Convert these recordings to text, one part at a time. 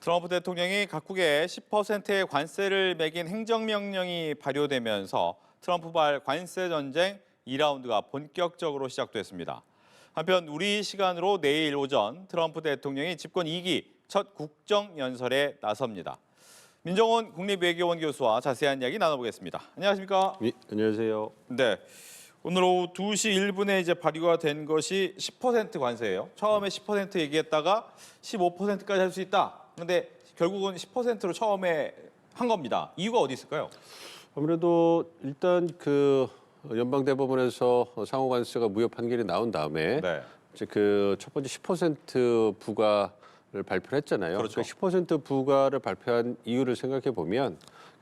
트럼프 대통령이 각국에 10%의 관세를 매긴 행정명령이 발효되면서 트럼프발 관세 전쟁 2라운드가 본격적으로 시작됐습니다. 한편 우리 시간으로 내일 오전 트럼프 대통령이 집권 2기 첫 국정연설에 나섭니다. 민정원 국립외교원 교수와 자세한 이야기 나눠보겠습니다. 안녕하십니까? 네, 안녕하세요. 네. 오늘 오후 2시 1분에 이제 발의가 된 것이 10% 관세예요. 처음에 10% 얘기했다가 15%까지 할 수 있다. 그런데 결국은 10%로 처음에 한 겁니다. 이유가 어디 있을까요? 아무래도 일단 그 연방대법원에서 상호 관세가 무효 판결이 나온 다음에 네. 이제 그 첫 번째 10% 부과를 발표를 했잖아요. 그렇죠. 10% 부과를 발표한 이유를 생각해 보면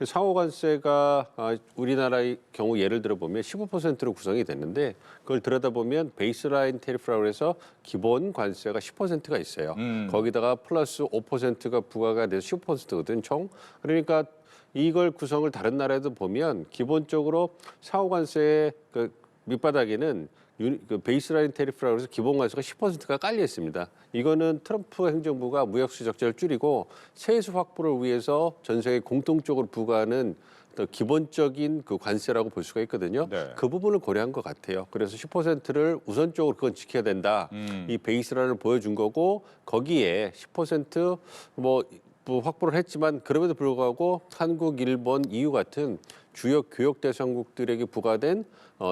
상호 관세가 우리나라의 경우 예를 들어 보면 15%로 구성이 됐는데 그걸 들여다보면 베이스라인 테리프라고 해서 기본 관세가 10%가 있어요. 거기다가 플러스 5%가 부과가 돼서 15%거든 총. 그러니까 이걸 구성을 다른 나라에도 보면 기본적으로 상호 관세의 그 밑바닥에는 그 베이스라인 테리프라고 해서 기본 관세가 10%가 깔려 있습니다. 이거는 트럼프 행정부가 무역수 적자를 줄이고 세수 확보를 위해서 전 세계 공통적으로 부과하는 더 기본적인 그 관세라고 볼 수가 있거든요. 네. 그 부분을 고려한 것 같아요. 그래서 10%를 우선적으로 그건 지켜야 된다. 이 베이스라인을 보여준 거고 거기에 10%뭐 확보를 했지만 그럼에도 불구하고 한국, 일본, EU 같은 주요 교역 대상국들에게 부과된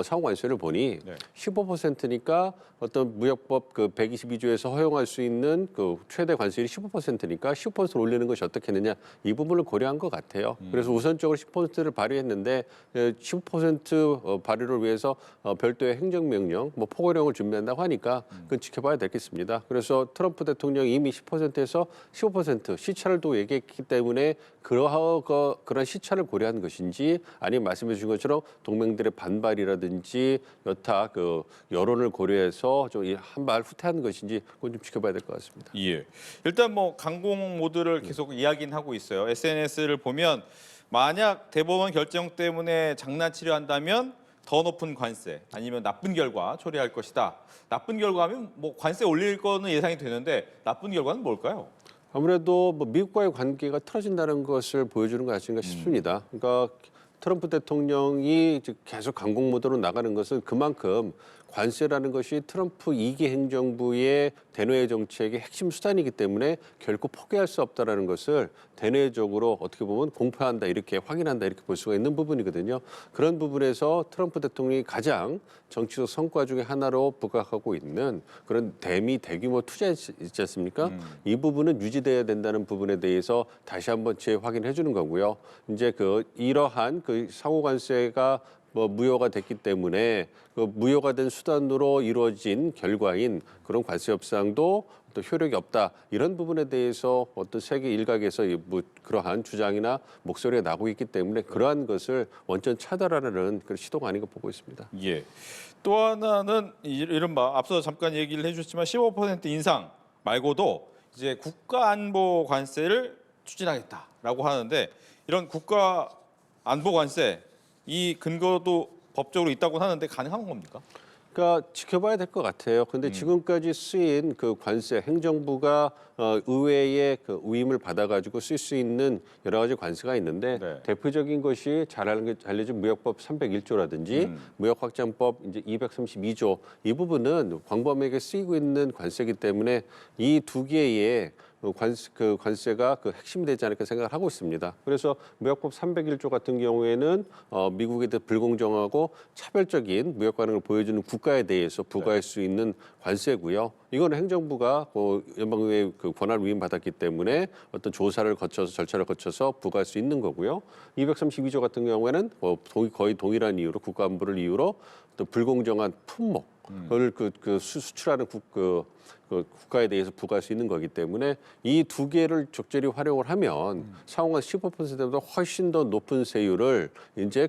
상호관세를 보니 네. 15%니까 어떤 무역법 그 122조에서 허용할 수 있는 그 최대 관세율이 15%니까 15%를 올리는 것이 어떻겠느냐 이 부분을 고려한 것 같아요. 그래서 우선적으로 10%를 발의했는데 15% 발의를 위해서 별도의 행정명령, 뭐 포고령을 준비한다고 하니까 그건 지켜봐야 되겠습니다. 그래서 트럼프 대통령이 이미 10%에서 15% 시차를 또 얘기했기 때문에 그런 시차를 고려한 것인지 아니면 말씀해 주신 것처럼 동맹들의 반발이라든지 여타 그 여론을 고려해서 좀 한 발 후퇴한 것인지 그건 좀 지켜봐야 될 것 같습니다. 예. 일단 뭐 강공 모드를 계속 이야기는 하고 있어요. SNS를 보면 만약 대법원 결정 때문에 장난치려 한다면 더 높은 관세 아니면 나쁜 결과 초래할 것이다. 나쁜 결과면 뭐 관세 올릴 거는 예상이 되는데 나쁜 결과는 뭘까요? 아무래도 뭐 미국과의 관계가 틀어진다는 것을 보여주는 것 아닌가 싶습니다. 그러니까 트럼프 대통령이 계속 강공 모드로 나가는 것은 그만큼 관세라는 것이 트럼프 2기 행정부의 대내외 정책의 핵심 수단이기 때문에 결코 포기할 수 없다는 것을 대내적으로 어떻게 보면 공표한다 이렇게 확인한다 이렇게 볼 수가 있는 부분이거든요. 그런 부분에서 트럼프 대통령이 가장 정치적 성과 중에 하나로 부각하고 있는 그런 대규모 투자 있지 않습니까? 이 부분은 유지돼야 된다는 부분에 대해서 다시 한번 재확인해 주는 거고요. 이제 이러한 그 상호 관세가 뭐 무효가 됐기 때문에 그 무효가 된 수단으로 이루어진 결과인 그런 관세 협상도 또 효력이 없다 이런 부분에 대해서 어떤 세계 일각에서 뭐 그러한 주장이나 목소리가 나고 있기 때문에 그러한 것을 원천 차단하려는 그런 시도가 아닌가 보고 있습니다. 예. 또 하나는 이른바 앞서 잠깐 얘기를 해주셨지만 15% 인상 말고도 이제 국가안보 관세를 추진하겠다라고 하는데 이런 국가안보 관세 이 근거도 법적으로 있다고 하는데 가능한 겁니까? 그러니까 지켜봐야 될 것 같아요. 근데 지금까지 쓰인 그 관세, 행정부가 의회의 그 위임을 받아가지고 쓸 수 있는 여러 가지 관세가 있는데 네. 대표적인 것이 잘 알려진 무역법 301조라든지 무역확장법 이제 232조 이 부분은 광범위하게 쓰이고 있는 관세이기 때문에 이 두 개의 관세가 그 핵심이 되지 않을까 생각을 하고 있습니다. 그래서 무역법 301조 같은 경우에는 미국에 대해 불공정하고 차별적인 무역 관행을 보여주는 국가에 대해서 부과할 수 있는 관세고요. 이거는 행정부가 연방의회 그 권한을 위임받았기 때문에 어떤 조사를 거쳐서 절차를 거쳐서 부과할 수 있는 거고요. 232조 같은 경우에는 거의 동일한 이유로 국가안보를 이유로 또 불공정한 품목 그걸 수출하는 국가에 대해서 부과할 수 있는 거기 때문에 이 두 개를 적절히 활용을 하면 상호가 15%보다 훨씬 더 높은 세율을 이제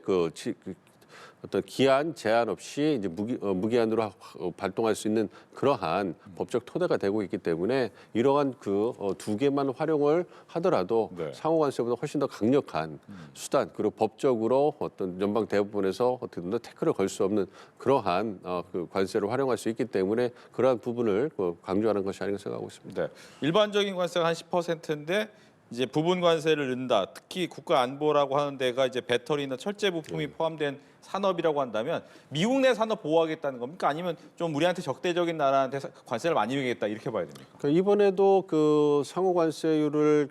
어떤 기한 제한 없이 이제 무기한으로 발동할 수 있는 그러한 법적 토대가 되고 있기 때문에 이러한 두 개만 활용을 하더라도 네. 상호 관세보다 훨씬 더 강력한 수단 그리고 법적으로 어떤 연방 대법원에서 어떻게든 태클을 걸 수 없는 그러한 그 관세를 활용할 수 있기 때문에 그러한 부분을 강조하는 것이 아닌가 생각하고 있습니다. 네. 일반적인 관세가 한 10%인데 이제 부분 관세를 넣는다. 특히 국가 안보라고 하는 데가 이제 배터리나 철제 부품이 포함된 산업이라고 한다면 미국 내 산업 보호하겠다는 겁니까? 아니면 좀 우리한테 적대적인 나라한테 관세를 많이 매겠다 이렇게 봐야 됩니까? 그러니까 이번에도 그 상호 관세율을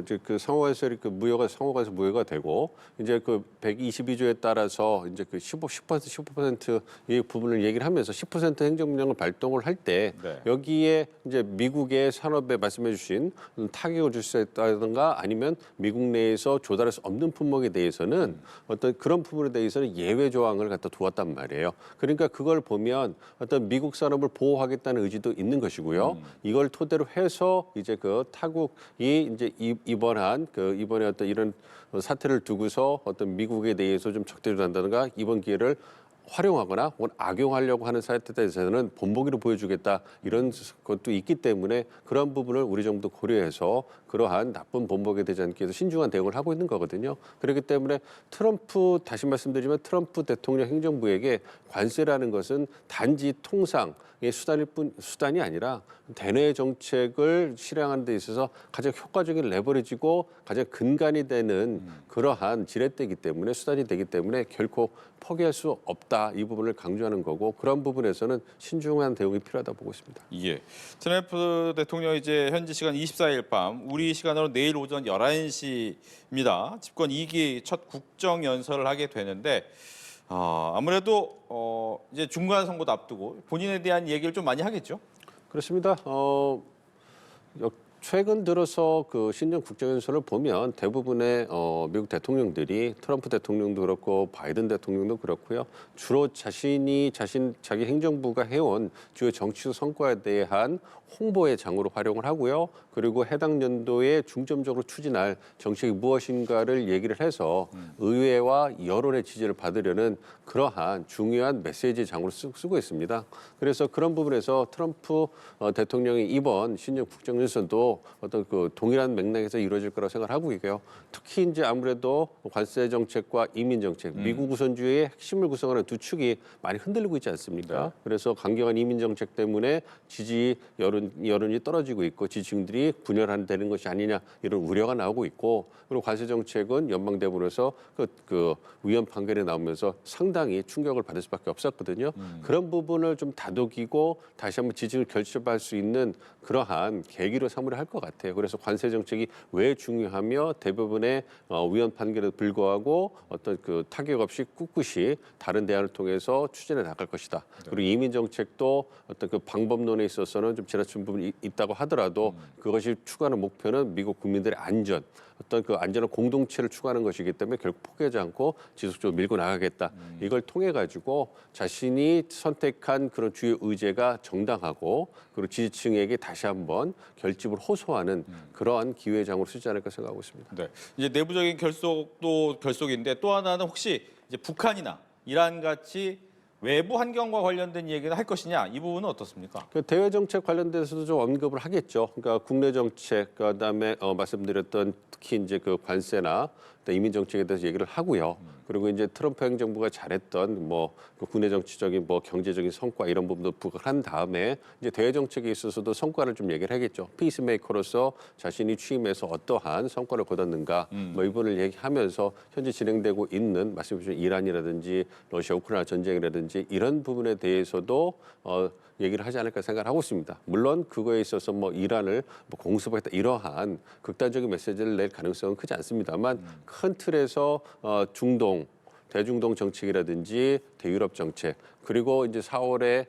이제 그 상호 관세율이 그 무효가 상호 관세 무효가 되고 이제 그 122조에 따라서 이제 그 15%이 부분을 얘기를 하면서 10% 행정명령을 발동을 할 때 네. 여기에 이제 미국의 산업에 말씀해주신 타격을 줄 수 있다든가 아니면 미국 내에서 조달할 수 없는 품목에 대해서는 어떤 그런 부분에 대해서는 예외 조항을 갖다 두었단 말이에요. 그러니까 그걸 보면 어떤 미국 산업을 보호하겠다는 의지도 있는 것이고요. 이걸 토대로 해서 이제 그 타국이 이제 이번에 어떤 이런 사태를 두고서 어떤 미국에 대해서 좀 적대를 한다든가 이번 기회를 활용하거나 혹은 악용하려고 하는 사태에 대해서는 본보기로 보여주겠다 이런 것도 있기 때문에 그런 부분을 우리 정부도 고려해서 그러한 나쁜 본보기에 되지 않기 위해서 신중한 대응을 하고 있는 거거든요. 그렇기 때문에 다시 말씀드리면 트럼프 대통령 행정부에게 관세라는 것은 단지 통상의 수단이 아니라 대내 정책을 실행하는 데 있어서 가장 효과적인 레버리지고 가장 근간이 되는 그러한 지렛대이기 때문에 수단이 되기 때문에 결코 포기할 수 없다. 이 부분을 강조하는 거고 그런 부분에서는 신중한 대응이 필요하다 보고 있습니다. 예. 트럼프 대통령이 이제 현지 시간 24일 밤 우리 시간으로 내일 오전 11시입니다. 집권 2기 첫 국정 연설을 하게 되는데 아무래도 이제 중간 선거도 앞두고 본인에 대한 얘기를 좀 많이 하겠죠. 그렇습니다. 최근 들어서 그 신년 국정연설을 보면 대부분의 미국 대통령들이 트럼프 대통령도 그렇고 바이든 대통령도 그렇고요. 주로 자기 행정부가 해온 주요 정치적 성과에 대한 홍보의 장으로 활용을 하고요. 그리고 해당 연도에 중점적으로 추진할 정책이 무엇인가를 얘기를 해서 의회와 여론의 지지를 받으려는 그러한 중요한 메시지 장으로 쓰고 있습니다. 그래서 그런 부분에서 트럼프 대통령이 이번 신년 국정연설도 어떤 그 동일한 맥락에서 이루어질 거라고 생각하고 있고요. 특히 이제 아무래도 관세 정책과 이민 정책, 미국 우선주의의 핵심을 구성하는 두 축이 많이 흔들리고 있지 않습니까? 네. 그래서 강경한 이민 정책 때문에 지지 여론이 떨어지고 있고 지지층들이 분열되는 것이 아니냐 이런 우려가 나오고 있고 그리고 관세 정책은 연방대법원에서 그 위헌 판결이 나오면서 상당히 충격을 받을 수밖에 없었거든요. 그런 부분을 좀 다독이고 다시 한번 지지를 결집할 수 있는 그러한 계기로 삼으려 할 것 같아요. 그래서 관세 정책이 왜 중요하며 대부분의 위헌 판결에도 불구하고 어떤 그 타격 없이 꿋꿋이 다른 대안을 통해서 추진해 나갈 것이다. 그리고 이민 정책도 어떤 그 방법론에 있어서는 좀 지나친 부분이 있다고 하더라도 그것이 추구하는 목표는 미국 국민들의 안전, 어떤 그 안전한 공동체를 추구하는 것이기 때문에 결국 포기하지 않고 지속적으로 밀고 나가겠다. 이걸 통해 가지고 자신이 선택한 그런 주요 의제가 정당하고 그리고 지지층에게 다시 한번 결집을 호소하는 그러한 기회장으로 쓰지 않을까 생각하고 있습니다. 네. 이제 내부적인 결속도 결속인데 또 하나는 혹시 이제 북한이나 이란 같이 외부 환경과 관련된 얘기를 할 것이냐 이 부분은 어떻습니까? 그 대외 정책 관련돼서도 좀 언급을 하겠죠. 그러니까 국내 정책 그다음에 말씀드렸던 특히 이제 그 관세나 이민 정책에 대해서 얘기를 하고요. 그리고 이제 트럼프 행정부가 잘했던 그 국내 정치적인 경제적인 성과 이런 부분도 부각을 한 다음에 이제 대외 정책에 있어서도 성과를 좀 얘기를 하겠죠. 피스메이커로서 자신이 취임해서 어떠한 성과를 거뒀는가 이 부분을 얘기하면서 현재 진행되고 있는 말씀해주신 이란이라든지 러시아 우크라이나 전쟁이라든지 이런 부분에 대해서도 얘기를 하지 않을까 생각을 하고 있습니다. 물론 그거에 있어서 이란을 공습하겠다 이러한 극단적인 메시지를 낼 가능성은 크지 않습니다만 큰 틀에서 대중동 정책이라든지 대유럽 정책 그리고 이제 4월에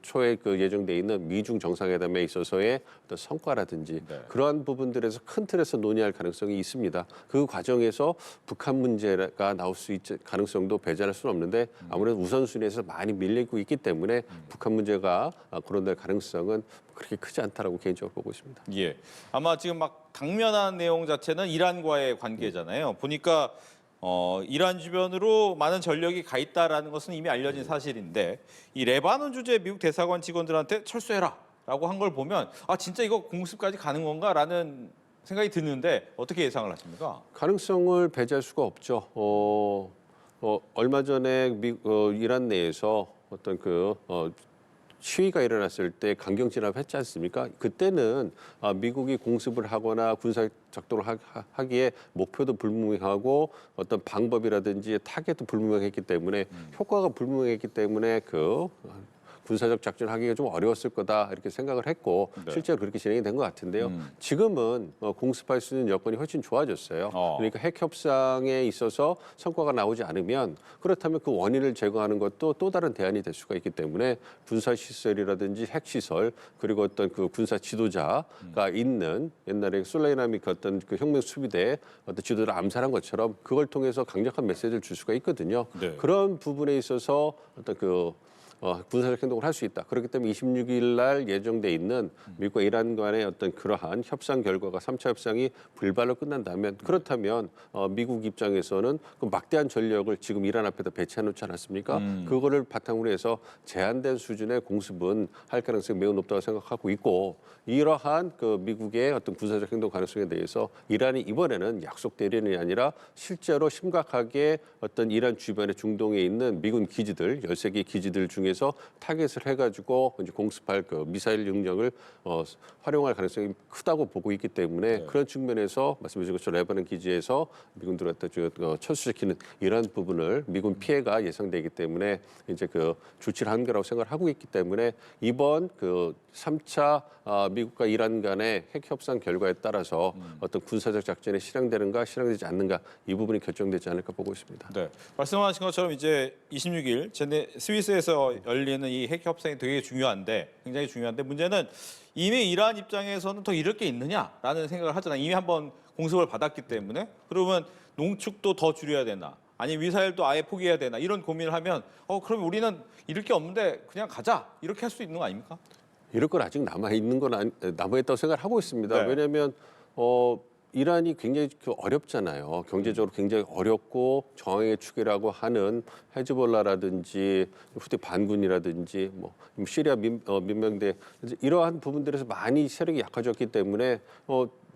초에 예정돼 있는 미중 정상회담에 있어서의 어떤 성과라든지 네. 그러한 부분들에서 큰 틀에서 논의할 가능성이 있습니다. 그 과정에서 북한 문제가 나올 수 있을 가능성도 배제할 수는 없는데 아무래도 우선순위에서 많이 밀리고 있기 때문에 북한 문제가 거론될 가능성은 그렇게 크지 않다라고 개인적으로 보고 있습니다. 예. 아마 지금 막 당면한 내용 자체는 이란과의 관계잖아요. 보니까 이란 주변으로 많은 전력이 가 있다라는 것은 이미 알려진 사실인데 이 레바논 주재 미국 대사관 직원들한테 철수해라라고 한 걸 보면 진짜 이거 공습까지 가는 건가라는 생각이 드는데 어떻게 예상을 하십니까? 가능성을 배제할 수가 없죠. 얼마 전에 이란 내에서 어떤 시위가 일어났을 때 강경 진압했지 않습니까? 그때는 미국이 공습을 하거나 군사 작동을 하기에 목표도 불분명하고 어떤 방법이라든지 타겟도 불분명했기 때문에 효과가 불분명했기 때문에 그 군사적 작전을 하기가 좀 어려웠을 거다 이렇게 생각을 했고 네. 실제로 그렇게 진행이 된 것 같은데요. 지금은 공습할 수 있는 여건이 훨씬 좋아졌어요. 그러니까 핵 협상에 있어서 성과가 나오지 않으면 그렇다면 그 원인을 제거하는 것도 또 다른 대안이 될 수가 있기 때문에 군사 시설이라든지 핵 시설 그리고 어떤 그 군사 지도자가 있는 옛날에 술레이마니 그 어떤 그 혁명 수비대 어떤 지도자를 암살한 것처럼 그걸 통해서 강력한 메시지를 줄 수가 있거든요. 네. 그런 부분에 있어서 어떤 그 군사적 행동을 할 수 있다. 그렇기 때문에 26일 날 예정돼 있는 미국과 이란 간의 어떤 그러한 협상 결과가 3차 협상이 불발로 끝난다면 그렇다면 미국 입장에서는 그 막대한 전력을 지금 이란 앞에다 배치해 놓지 않았습니까? 그거를 바탕으로 해서 제한된 수준의 공습은 할 가능성이 매우 높다고 생각하고 있고 이러한 그 미국의 어떤 군사적 행동 가능성에 대해서 이란이 이번에는 약속 대련이 아니라 실제로 심각하게 어떤 이란 주변에 중동에 있는 미군 기지들 13개 기지들 중에서 타겟을 해가지고 이제 공습할 그 미사일 능력을 활용할 가능성이 크다고 보고 있기 때문에 그런 측면에서 말씀해 주신 것처럼 레바논 기지에서 미군들을 갖다 철수시키는 이런 부분을 미군 피해가 예상되기 때문에 이제 그 조치를 한 거라고 생각을 하고 있기 때문에 이번 그 3차 미국과 이란 간의 핵 협상 결과에 따라서 어떤 군사적 작전이 실행되는가 실행되지 않는가 이 부분이 결정되지 않을까 보고 있습니다. 네. 말씀하신 것처럼 이제 26일 스위스에서 열리는 이 핵 협상이 되게 중요한데 굉장히 중요한데 문제는 이미 이란 입장에서는 더 이럴 게 있느냐라는 생각을 하잖아요. 이미 한번 공습을 받았기 때문에 그러면 농축도 더 줄여야 되나? 아니 미사일도 아예 포기해야 되나? 이런 고민을 하면 그럼 우리는 잃을 게 없는데 그냥 가자 이렇게 할 수 있는 거 아닙니까? 이럴 건 아직 남아있다고 생각을 하고 있습니다. 네. 왜냐하면 이란이 굉장히 어렵잖아요. 경제적으로 굉장히 어렵고 저항의 축이라고 하는 헤즈볼라라든지 후티 반군이라든지 뭐 시리아 민병대 이러한 부분들에서 많이 세력이 약해졌기 때문에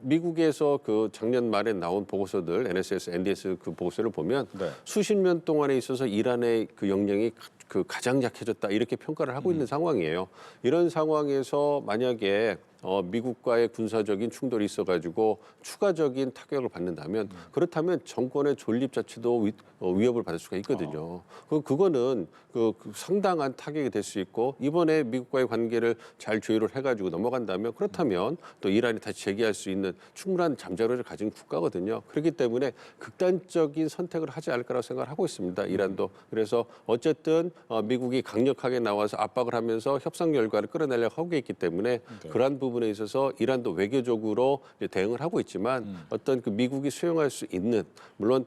미국에서 그 작년 말에 나온 보고서들 NSS, NDS 그 보고서를 보면 네. 수십 년 동안에 있어서 이란의 그 역량이 그 가장 약해졌다 이렇게 평가를 하고 있는 상황이에요. 이런 상황에서 만약에 미국과의 군사적인 충돌이 있어가지고 추가적인 타격을 받는다면 그렇다면 정권의 존립 자체도 위협을 받을 수가 있거든요. 그거는 그 상당한 타격이 될 수 있고 이번에 미국과의 관계를 잘 조율을 해가지고 넘어간다면 그렇다면 또 이란이 다시 재개할 수 있는 충분한 잠재력을 가진 국가거든요. 그렇기 때문에 극단적인 선택을 하지 않을 거라고 생각을 하고 있습니다. 이란도. 그래서 어쨌든 미국이 강력하게 나와서 압박을 하면서 협상 결과를 끌어내려고 하고 있기 때문에 그러한 부분에 있어서 이란도 외교적으로 대응을 하고 있지만 어떤 그 미국이 수용할 수 있는 물론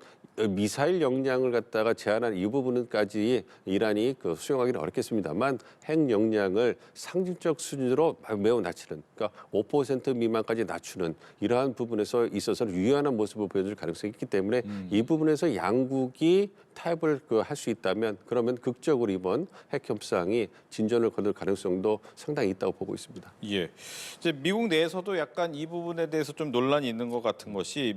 미사일 역량을 갖다가 제한한 이 부분까지 이란이 그 수용하기는 어렵겠습니다만 핵 역량을 상징적 수준으로 매우 낮추는 그러니까 5% 미만까지 낮추는 이러한 부분에서 있어서는 유연한 모습을 보여줄 가능성이 있기 때문에 이 부분에서 양국이 타협을 할 수 있다면 그러면 극적으로 이번 핵 협상이 진전을 거둘 가능성도 상당히 있다고 보고 있습니다. 예. 이제 미국 내에서도 약간 이 부분에 대해서 좀 논란이 있는 것 같은 것이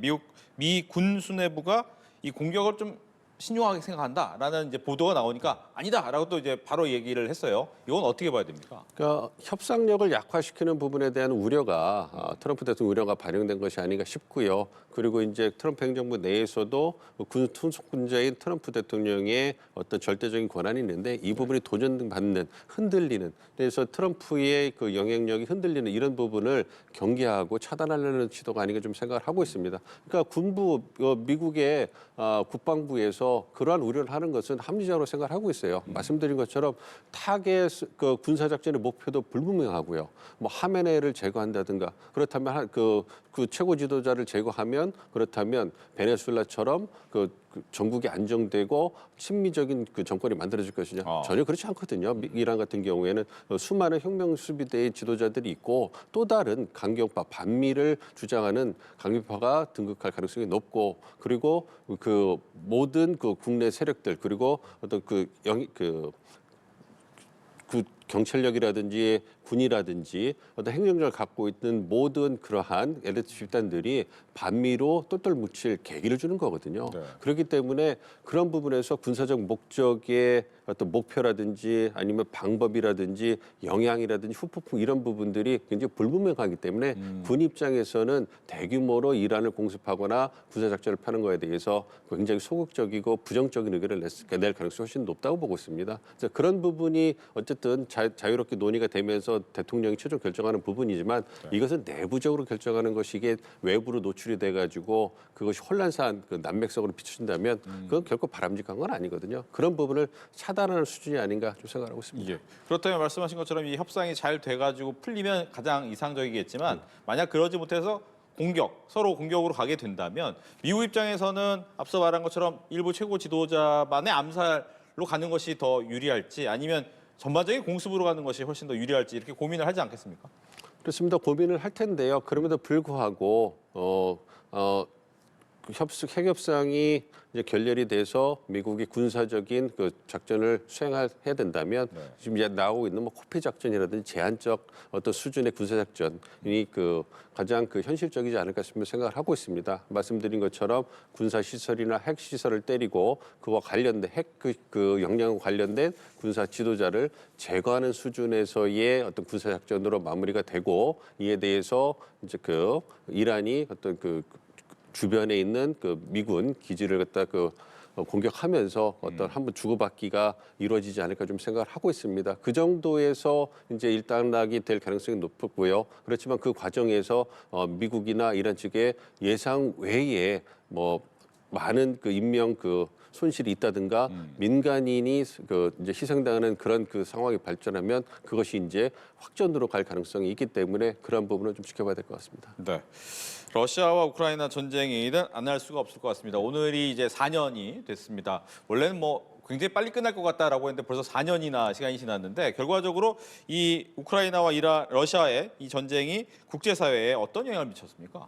미 군 수뇌부가 이 공격을 좀 신중하게 생각한다라는 이제 보도가 나오니까 아니다라고 또 이제 바로 얘기를 했어요. 이건 어떻게 봐야 됩니까? 그러니까 협상력을 약화시키는 부분에 대한 우려가 트럼프 대통령 우려가 반영된 것이 아닌가 싶고요. 그리고 이제 트럼프 행정부 내에서도 군속군자인 트럼프 대통령의 어떤 절대적인 권한이 있는데 이 부분이 도전받는 흔들리는 그래서 트럼프의 그 영향력이 흔들리는 이런 부분을 경계하고 차단하려는 시도가 아닌가 좀 생각을 하고 있습니다. 그러니까 미국의 국방부에서 그러한 우려를 하는 것은 합리적으로 생각하고 있어요. 말씀드린 것처럼 타겟 그 군사작전의 목표도 불분명하고요. 뭐 하메네이를 제거한다든가 그렇다면 그 최고 지도자를 제거하면 그렇다면 베네수엘라처럼 그 전국이 안정되고 친미적인 그 정권이 만들어질 것이냐 전혀 그렇지 않거든요. 이란 같은 경우에는 수많은 혁명 수비대의 지도자들이 있고 또 다른 강경파 반미를 주장하는 강경파가 등극할 가능성이 높고 그리고 그 모든 그 국내 세력들 그리고 어떤 경찰력이라든지 군이라든지 어떤 행정력을 갖고 있는 모든 그러한 엘리트 집단들이 반미로 똘똘 뭉칠 계기를 주는 거거든요. 네. 그렇기 때문에 그런 부분에서 군사적 목적의 어떤 목표라든지 아니면 방법이라든지 영향이라든지 후폭풍 이런 부분들이 굉장히 불분명하기 때문에 군 입장에서는 대규모로 이란을 공습하거나 군사작전을 펴는 거에 대해서 굉장히 소극적이고 부정적인 의견을 낼 가능성이 훨씬 높다고 보고 있습니다. 그래서 그런 부분이 어쨌든 자유롭게 논의가 되면서 대통령이 최종 결정하는 부분이지만 이것은 내부적으로 결정하는 것이 이게 외부로 노출이 돼가지고 그것이 혼란한 그 난맥성으로 비춰진다면 그건 결코 바람직한 건 아니거든요. 그런 부분을 차단하는 수준이 아닌가 좀 생각하고 있습니다. 예. 그렇다면 말씀하신 것처럼 이 협상이 잘 돼가지고 풀리면 가장 이상적이겠지만 만약 그러지 못해서 서로 공격으로 가게 된다면 미국 입장에서는 앞서 말한 것처럼 일부 최고 지도자만의 암살로 가는 것이 더 유리할지 아니면 전반적인 공습으로 가는 것이 훨씬 더 유리할지 이렇게 고민을 하지 않겠습니까? 그렇습니다. 고민을 할 텐데요. 그럼에도 불구하고 핵협상이 이제 결렬이 돼서 미국이 군사적인 그 작전을 수행해야 된다면 지금 이제 나오고 있는 뭐 코피 작전이라든지 제한적 어떤 수준의 군사 작전이 그 가장 그 현실적이지 않을까 싶은 생각을 하고 있습니다. 말씀드린 것처럼 군사 시설이나 핵 시설을 때리고 그와 관련된 그 역량과 관련된 군사 지도자를 제거하는 수준에서의 어떤 군사 작전으로 마무리가 되고 이에 대해서 이제 그 이란이 어떤 그 주변에 있는 그 미군 기지를 갖다 공격하면서 어떤 한번 주고받기가 이루어지지 않을까 좀 생각을 하고 있습니다. 그 정도에서 이제 일단락이 될 가능성이 높고요. 그렇지만 그 과정에서 미국이나 이란 측의 예상 외에 뭐 많은 그 인명 그 손실이 있다든가 민간인이 그 이제 희생당하는 그런 그 상황이 발전하면 그것이 이제 확전으로 갈 가능성이 있기 때문에 그런 부분을 좀 지켜봐야 될 것 같습니다. 네. 러시아와 우크라이나 전쟁이든 안 할 수가 없을 것 같습니다. 오늘이 이제 4년이 됐습니다. 원래는 뭐 굉장히 빨리 끝날 것 같다라고 했는데 벌써 4년이나 시간이 지났는데 결과적으로 이 우크라이나와 러시아의 이 전쟁이 국제사회에 어떤 영향을 미쳤습니까?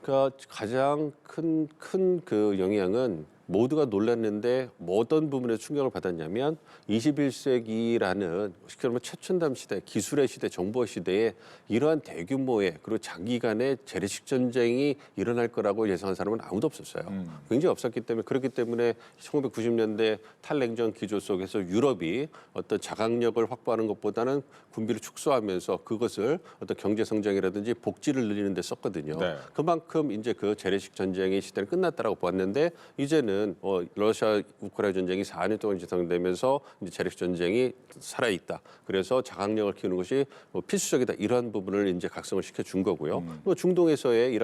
그러니까 가장 큰 그 영향은 모두가 놀랐는데 뭐 어떤 부분에서 충격을 받았냐면 21세기라는 쉽게 말하면 최첨단 시대, 기술의 시대, 정보의 시대에 이러한 대규모의 그리고 장기간의 재래식 전쟁이 일어날 거라고 예상한 사람은 아무도 없었어요. 굉장히 없었기 때문에 그렇기 때문에 1990년대 탈냉전 기조 속에서 유럽이 어떤 자각력을 확보하는 것보다는 군비를 축소하면서 그것을 어떤 경제 성장이라든지 복지를 늘리는 데 썼거든요. 네. 그만큼 이제 그 재래식 전쟁의 시대는 끝났다라고 보았는데 이제는 러시아 우크라이나 전쟁이 4년 동안 지속되면서 이제 재래식 전쟁이 살아 있다. 그래서 자각력을 키우는 것이 필수적이다. 이러한 부분을 이제 각성을 시켜준 거고요. 또 중동에서의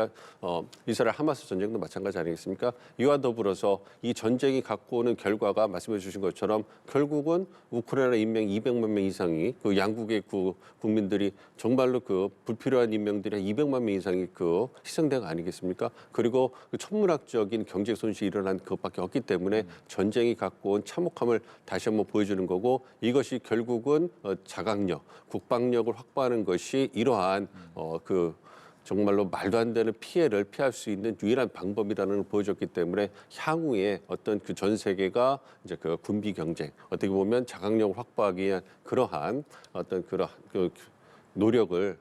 이스라엘 하마스 전쟁도 마찬가지 아니겠습니까? 이와 더불어서 이 전쟁이 갖고 오는 결과가 말씀해 주신 것처럼 결국은 우크라이나 인명 200만 명 이상이 그 양국의 그 국민들이 정말로 그 불필요한 인명들이 한 200만 명 이상이 그 희생된 거 아니겠습니까? 그리고 그 천문학적인 경제 손실이 일어난 그것밖에 없기 때문에 전쟁이 갖고 온 참혹함을 다시 한번 보여주는 거고 이것이 결국은 자각력, 국방력을 확보하는 것이 이러한 그 정말로 말도 안 되는 피해를 피할 수 있는 유일한 방법이라는 걸 보여줬기 때문에 향후에 어떤 그 전 세계가 이제 그 군비 경쟁 어떻게 보면 자각력을 확보하기 위한 그러한 어떤 그 노력을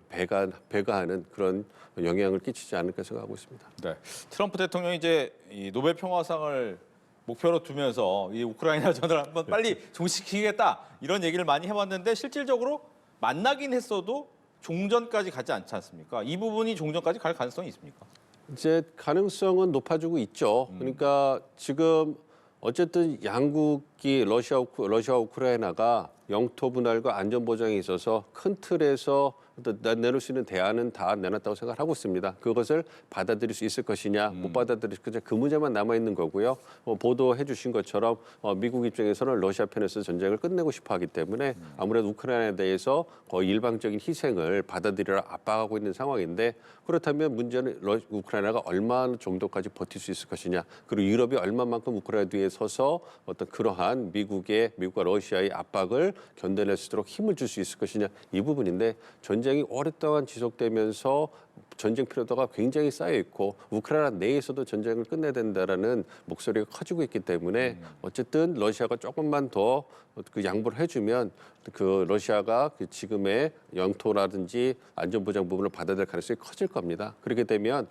배가하는 그런 영향을 끼치지 않을까 생각하고 있습니다. 네. 트럼프 대통령이 이제 이 노벨 평화상을 목표로 두면서 이 우크라이나 전을 한번 빨리 종식시키겠다 이런 얘기를 많이 해왔는데 실질적으로 만나긴 했어도 종전까지 가지 않지 않습니까? 이 부분이 종전까지 갈 가능성이 있습니까? 이제 가능성은 높아지고 있죠. 그러니까 지금 어쨌든 양국이 러시아와 우크라이나가 영토 분할과 안전 보장에 있어서 큰 틀에서 내놓을 수 있는 대안은 다 내놨다고 생각하고 있습니다. 그것을 받아들일 수 있을 것이냐, 못 받아들일 것이냐 그 문제만 남아 있는 거고요. 보도해 주신 것처럼 미국 입장에서는 러시아 편에서 전쟁을 끝내고 싶어하기 때문에 아무래도 우크라이나에 대해서 거의 일방적인 희생을 받아들이라 압박하고 있는 상황인데 그렇다면 문제는 우크라이나가 얼마 정도까지 버틸 수 있을 것이냐, 그리고 유럽이 얼마만큼 우크라이나 뒤에 서서 어떤 그러한 미국과 러시아의 압박을 견뎌낼 수 있도록 힘을 줄 수 있을 것이냐 이 부분인데 전쟁이 오랫동안 지속되면서 전쟁 피로도가 굉장히 쌓여 있고 우크라이나 내에서도 전쟁을 끝내야 된다라는 목소리가 커지고 있기 때문에 어쨌든 러시아가 조금만 더 그 양보를 해주면 그 러시아가 그 지금의 영토라든지 안전보장 부분을 받아들일 가능성이 커질 겁니다. 그렇게 되면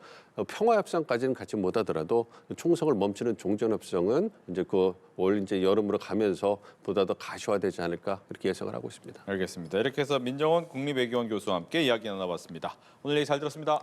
평화협상까지는 같이 못하더라도 총성을 멈추는 종전협상은 이제 그 올 이제 여름으로 가면서 보다 더 가시화되지 않을까 그렇게 예상을 하고 있습니다. 알겠습니다. 이렇게 해서 민정원 국립외교원 교수와 함께 이야기 나눠봤습니다. 오늘 얘기 잘 들었습니다.